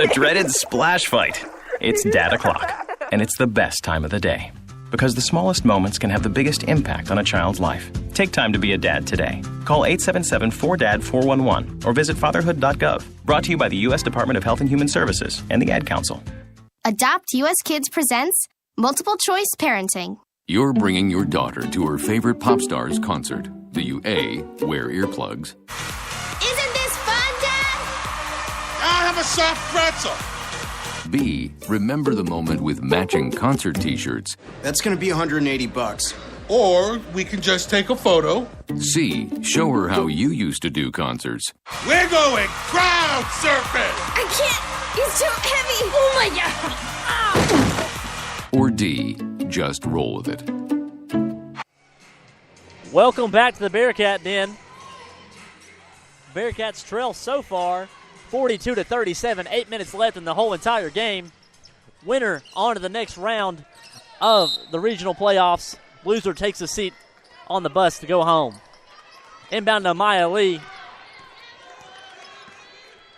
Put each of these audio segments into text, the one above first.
The dreaded splash fight. It's Dad O'Clock, and it's the best time of the day. Because the smallest moments can have the biggest impact on a child's life. Take time to be a dad today. Call 877-4DAD-411 or visit fatherhood.gov. Brought to you by the U.S. Department of Health and Human Services and the Ad Council. Adopt US Kids presents Multiple Choice Parenting. You're bringing your daughter to her favorite pop star's concert. Do you A, wear earplugs? Isn't this fun, Dad? I'll have a soft pretzel. B, remember the moment with matching concert t-shirts? That's going to be $180. Or we can just take a photo. C, show her how you used to do concerts. We're going crowd surfing. I can't. It's too heavy. Oh, my God. Ow. Or D, just roll with it. Welcome back to the Bearcat Den. Bearcats trail so far 42-37, 8 minutes left in the whole entire game. Winner on to the next round of the regional playoffs. Loser takes a seat on the bus to go home. Inbound to Maya Lee.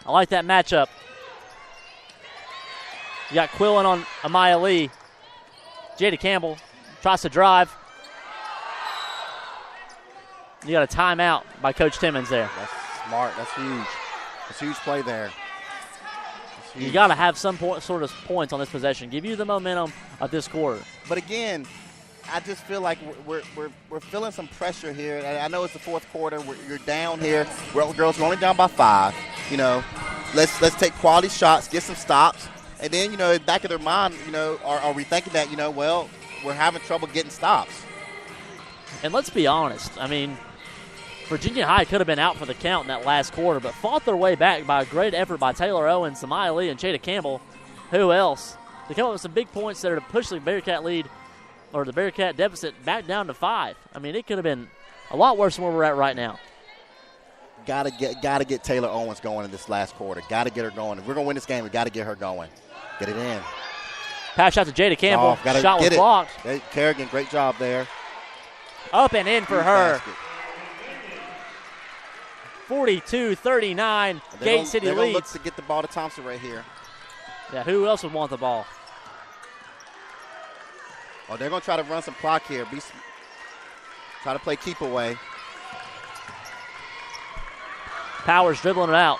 I like that matchup. You got Quillen on Amaya Lee. Jada Campbell tries to drive. You got a timeout by Coach Timmons there. That's smart. That's huge. That's a huge play there. You got to have some sort of points on this possession. Give you the momentum of this quarter. But again, I just feel like we're feeling some pressure here. I know it's the fourth quarter. You're down here. Girls are only down by 5. You know, let's take quality shots, get some stops, and then in the back of their mind, are we thinking that well, we're having trouble getting stops? And let's be honest. I mean, Virginia High could have been out for the count in that last quarter, but fought their way back by a great effort by Taylor Owens, Samaya Lee, and Jada Campbell. Who else? They come up with some big points there to push the Bearcat lead, or the Bearcat deficit, back down to 5. I mean, it could have been a lot worse than where we're at right now. Gotta get Taylor Owens going in this last quarter. Gotta get her going. If we're gonna win this game, we gotta get her going. Get it in. Pass out to Jada Campbell. Shot was blocked. Hey, Kerrigan, great job there. Up and in for her. 42-39, Gate City leads. leads. Look to get the ball to Thompson right here. Yeah, who else would want the ball? Oh, they're going to try to run some clock here. Try to play keep away. Powers dribbling it out.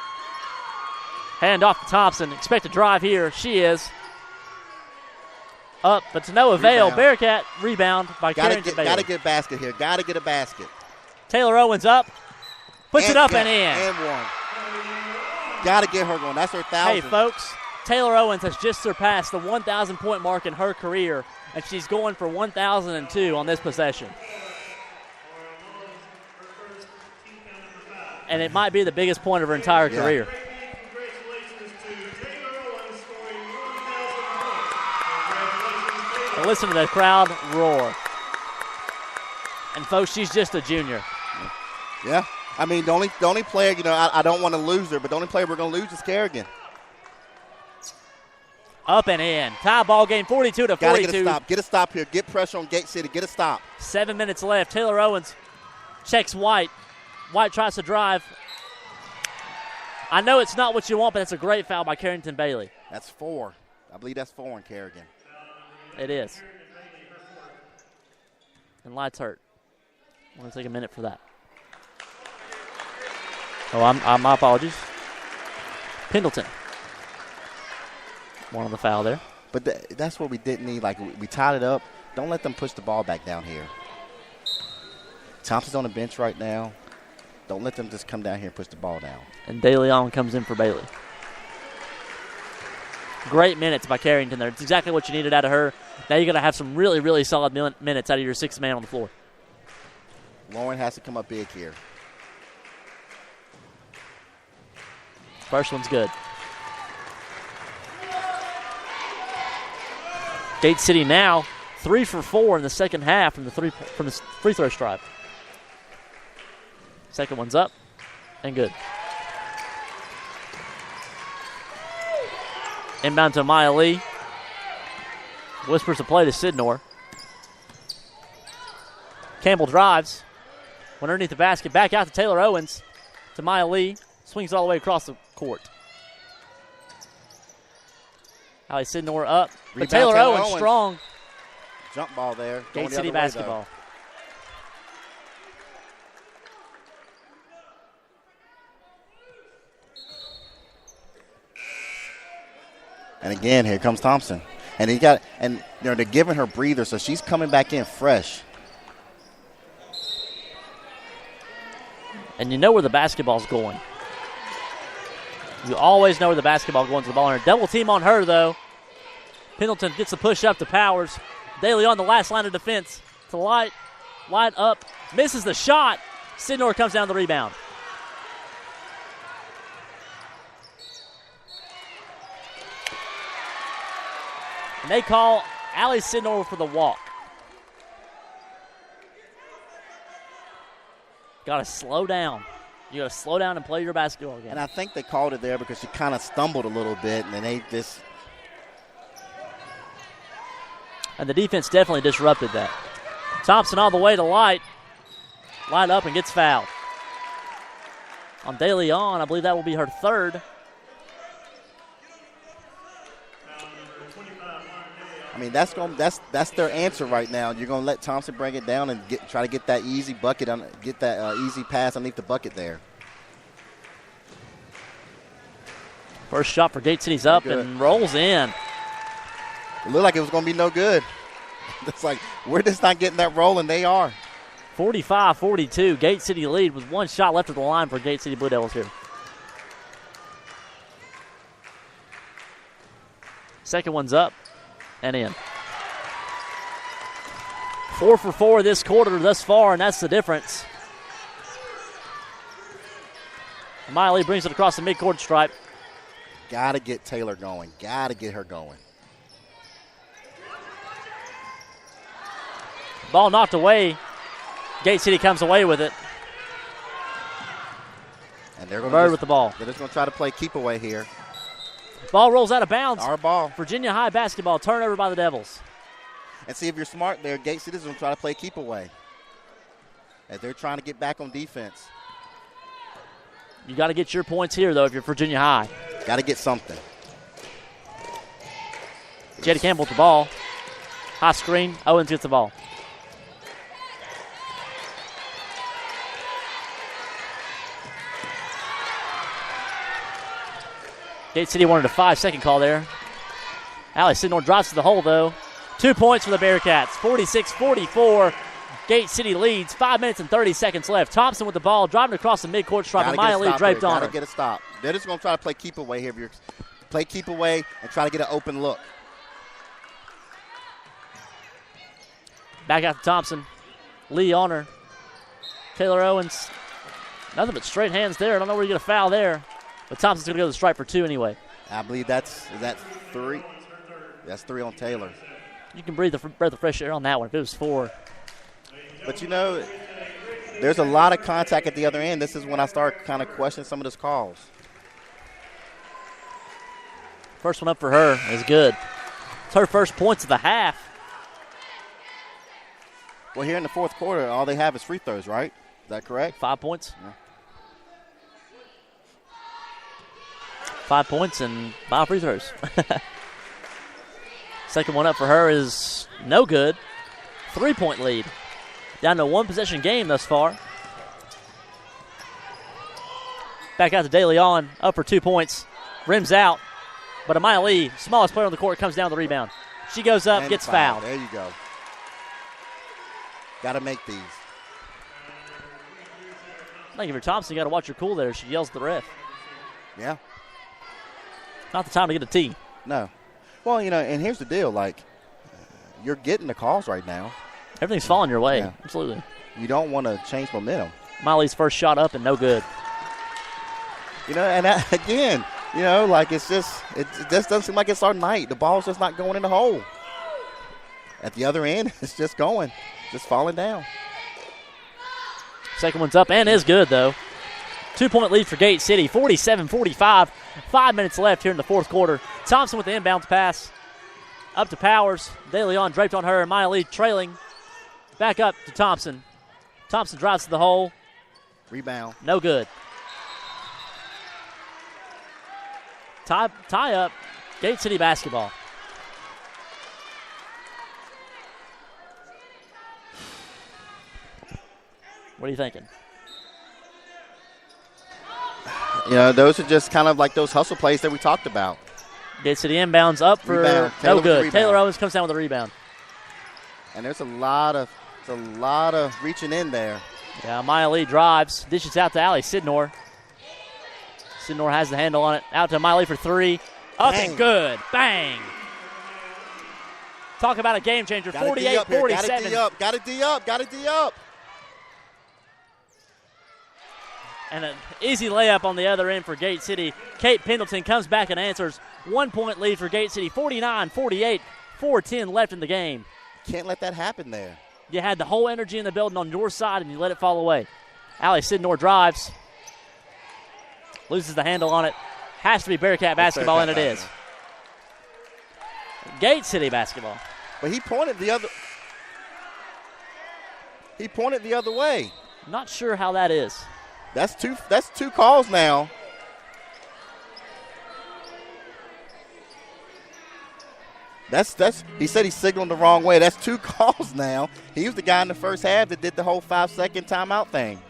Hand off to Thompson. Expect a drive here. She is. Up, but to no avail. Rebound. Bearcat rebound by Carrington Bailey. Got to get a basket here. Got to get a basket. Taylor Owens up. Puts it up and in. And one. Got to get her going. That's her 1,000. Hey, folks, Taylor Owens has just surpassed the 1,000-point mark in her career, and she's going for 1,002 on this possession. And it might be the biggest point of her entire career. And listen to the crowd roar. And, folks, she's just a junior. Yeah. I mean, the only player, I don't want to lose her, but the only player we're going to lose is Kerrigan. Up and in. Tie ball game, 42-42. Got to get a stop. Get a stop here. Get pressure on Gate City. Get a stop. 7 minutes left. Taylor Owens checks White. White tries to drive. I know it's not what you want, but it's a great foul by Carrington Bailey. That's 4. I believe that's 4 on Kerrigan. It is. And lights hurt. I'm going to take a minute for that. Oh, my apologies. Pendleton. One on the foul there. But that's what we didn't need. Like, we tied it up. Don't let them push the ball back down here. Thompson's on the bench right now. Don't let them just come down here and push the ball down. And DeLeon comes in for Bailey. Great minutes by Carrington there. It's exactly what you needed out of her. Now you're going to have some really, really solid minutes out of your 6th man on the floor. Lauren has to come up big here. First one's good. Gate City now 3 for 4 in the second half from the free throw stripe. Second one's up and good. Inbound to Maya Lee. Whispers a play to Sidnor. Campbell drives. Went underneath the basket. Back out to Taylor Owens. To Maya Lee. Swings all the way across the court. Allie Sidnor up. But Rebound, Taylor Taylor Owens strong. Jump ball there. Going Gate the City other way, basketball. And again, here comes Thompson. And they're giving her breather, so she's coming back in fresh. And you know where the basketball's going. You always know where the basketball going to the ball. And double team on her, though. Pendleton gets the push up to Powers. Daly on the last line of defense to Light. Light up. Misses the shot. Sidnor comes down the rebound. And they call Allie Sidnor for the walk. Got to slow down. You got to slow down and play your basketball game. And I think they called it there because she kind of stumbled a little bit, and then they just. And the defense definitely disrupted that. Thompson all the way to Light. Light up and gets fouled. On De Leon, I believe that will be her third. I mean, that's their answer right now. You're going to let Thompson bring it down and try to get that easy bucket, get that easy pass underneath the bucket there. First shot for Gate City's up and rolls in. It looked like it was going to be no good. It's like, we're just not getting that roll, and they are. 45-42, Gate City lead with one shot left at the line for Gate City Blue Devils here. Second one's up and in. 4 for 4 this quarter thus far, and that's the difference. Miley brings it across the midcourt stripe. Got to get Taylor going. Got to get her going. Ball knocked away. Gate City comes away with it. And they're going Bird with the ball. They're just going to try to play keep away here. Ball rolls out of bounds. Our ball. Virginia High basketball, turnover by the Devils. And see, if you're smart there, Gate City's going to try to play keep away as they're trying to get back on defense. You got to get your points here, though, if you're Virginia High. Got to get something. Jada Campbell with the ball. High screen. Owens gets the ball. Gate City wanted a 5-second call there. Allie Sidnor drops to the hole, though. 2 points for the Bearcats. 46-44. Gate City leads. 5 minutes and 30 seconds left. Thompson with the ball, driving across the midcourt stripe. And Maya Lee draped on her. Got to get a stop. They're just going to try to play keep away here. Play keep away and try to get an open look. Back out to Thompson. Lee on her. Taylor Owens. Nothing but straight hands there. I don't know where you get a foul there. But Thompson's going to go to the stripe for 2 anyway. I believe is that 3? That's 3 on Taylor. You can breathe a breath of fresh air on that one if it was 4. But, you know, there's a lot of contact at the other end. This is when I start kind of questioning some of those calls. First one up for her is good. It's her first points of the half. Well, here in the fourth quarter, all they have is free throws, right? Is that correct? 5 points. Yeah. 5 points and 5 free throws. Second one up for her is no good. 3-point lead. Down to a 1-possession game thus far. Back out to De Leon, up for 2 points. Rims out. But Amaya Lee, smallest player on the court, comes down the rebound. She goes up, and gets fouled. There you go. Got to make these. I think if you're Thompson, you got to watch your cool there. She yells at the ref. Yeah. Not the time to get a tee. No. Well, you know, and here's the deal. Like, you're getting the calls right now. Everything's falling your way. Yeah. Absolutely. You don't want to change momentum. Miley's first shot up and no good. You know, and that, again, you know, like it just doesn't seem like it's our night. The ball's just not going in the hole. At the other end, it's just going, just falling down. Second one's up and is good, though. 2-point lead for Gate City, 47-45. 5 minutes left here in the fourth quarter. Thompson with the inbounds pass. Up to Powers. De Leon draped on her, and Maya Lee trailing. Back up to Thompson. Thompson drives to the hole. Rebound. No good. Tie up. Gate City basketball. What are you thinking? You know, those are just kind of like those hustle plays that we talked about. Gate City inbounds up for no good. Taylor Owens comes down with a rebound. And there's a lot of reaching in there. Yeah, Maya Lee drives, dishes out to Allie Sidnor. Sidnor has the handle on it. Out to Maya Lee for three. Up and good. Bang. Talk about a game changer. 48-47. Got to D up. And an easy layup on the other end for Gate City. Kate Pendleton comes back and answers. 1 point lead for Gate City. 49-48. 4:10 left in the game. Can't let that happen there. You had the whole energy in the building on your side, and you let it fall away. Allie Sidnor drives. Loses the handle on it. Has to be Bearcat basketball, and it is. Gate City basketball. But he pointed the other way. Not sure how that is. That's two calls now. He said he signaled the wrong way. That's 2 calls now. He was the guy in the first half that did the whole 5-second timeout thing.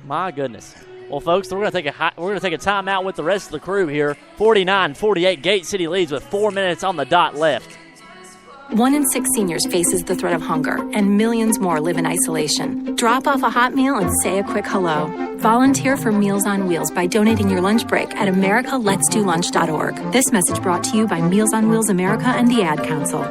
My goodness. Well, folks, we're going to take a timeout with the rest of the crew here. 49-48. Gate City leads with 4 minutes on the dot left. 1 in 6 seniors faces the threat of hunger, and millions more live in isolation. Drop off a hot meal and say a quick hello. Volunteer for Meals on Wheels by donating your lunch break at americaletsdolunch.org. This message brought to you by Meals on Wheels America and the Ad Council.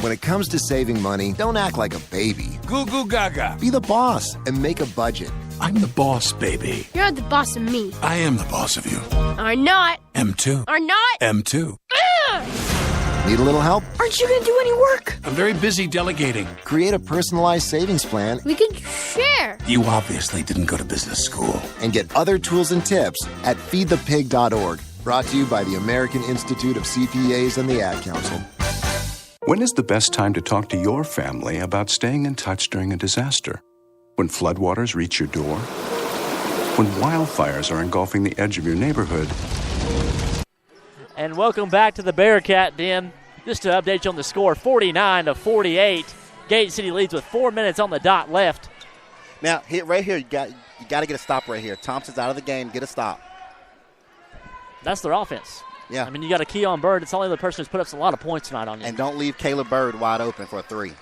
When it comes to saving money, don't act like a baby. Goo goo gaga. Be the boss and make a budget. I'm the boss, baby. You're the boss of me. I am the boss of you. Are not. M2. Are not. M2. Need a little help? Aren't you going to do any work? I'm very busy delegating. Create a personalized savings plan. We could share. You obviously didn't go to business school. And get other tools and tips at feedthepig.org. Brought to you by the American Institute of CPAs and the Ad Council. When is the best time to talk to your family about staying in touch during a disaster? When floodwaters reach your door? When wildfires are engulfing the edge of your neighborhood? And welcome back to the Bearcat Den. Just to update you on the score, 49-48. Gate City leads with 4 minutes on the dot left. Now, right here, you got to get a stop right here. Thompson's out of the game. Get a stop. That's their offense. Yeah. I mean, you got a Keon Bird. It's the only other person who's put up a lot of points tonight on you. And don't leave Caleb Bird wide open for a 3.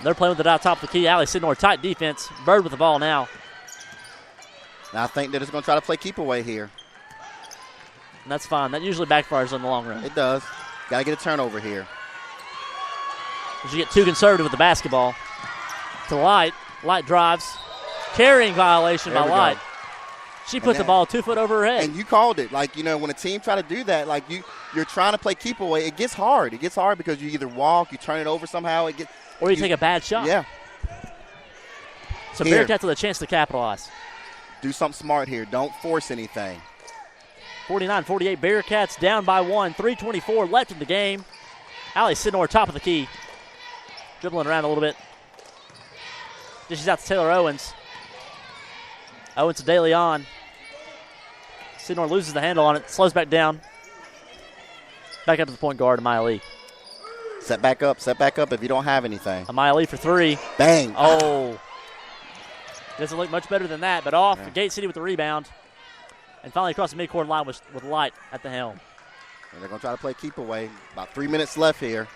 They're playing with the top of the key. Allie Sidnor, tight defense. Bird with the ball now. Now I think they're just going to try to play keep away here. And that's fine. That usually backfires in the long run. It does. Got to get a turnover here. As you get too conservative with the basketball. To Light. Light drives. Carrying violation by Light. Go. She put the ball 2 foot over her head. And you called it. Like, you know, when a team try to do that, like you're trying to play keep away, it gets hard. It gets hard because you either walk, you turn it over somehow. Or you take a bad shot. Yeah. So Bearcats with a chance to capitalize. Do something smart here. Don't force anything. 49-48, Bearcats down by 1. 3:24 left in the game. Allie Sidnor, top of the key. Dribbling around a little bit. Dishes out to Taylor Owens. Owens to De Leon. Sidnor loses the handle on it. Slows back down. Back up to the point guard, Amaya Lee. Set back up if you don't have anything. Amaya Lee for 3. Bang. Oh. Doesn't look much better than that, but off. Yeah. Gate City with the rebound. And finally across the midcourt line with Light at the helm. And they're going to try to play keep away. About 3 minutes left here.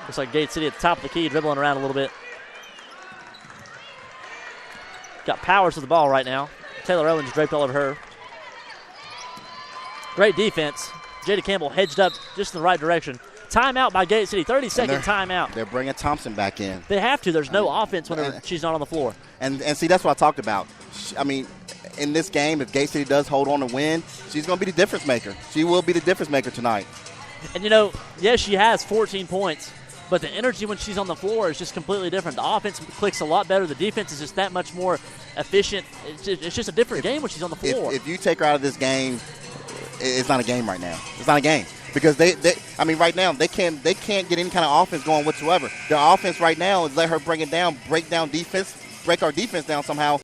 Looks like Gate City at the top of the key, dribbling around a little bit. Got Powers with the ball right now. Taylor Owens draped all over her. Great defense. Jada Campbell hedged up just in the right direction. Timeout by Gate City. 30-second timeout. They're bringing Thompson back in. They have to. There's no offense whenever she's not on the floor. And see, that's what I talked about. I mean, in this game, if Gate City does hold on to win, she's going to be the difference maker. She will be the difference maker tonight. And, you know, yes, she has 14 points, but the energy when she's on the floor is just completely different. The offense clicks a lot better. The defense is just that much more efficient. It's just a different game when she's on the floor. If you take her out of this game, it's not a game right now. It's not a game. Because I mean, right now they can't get any kind of offense going whatsoever. Their offense right now is let her bring it down, break down defense, break our defense down somehow,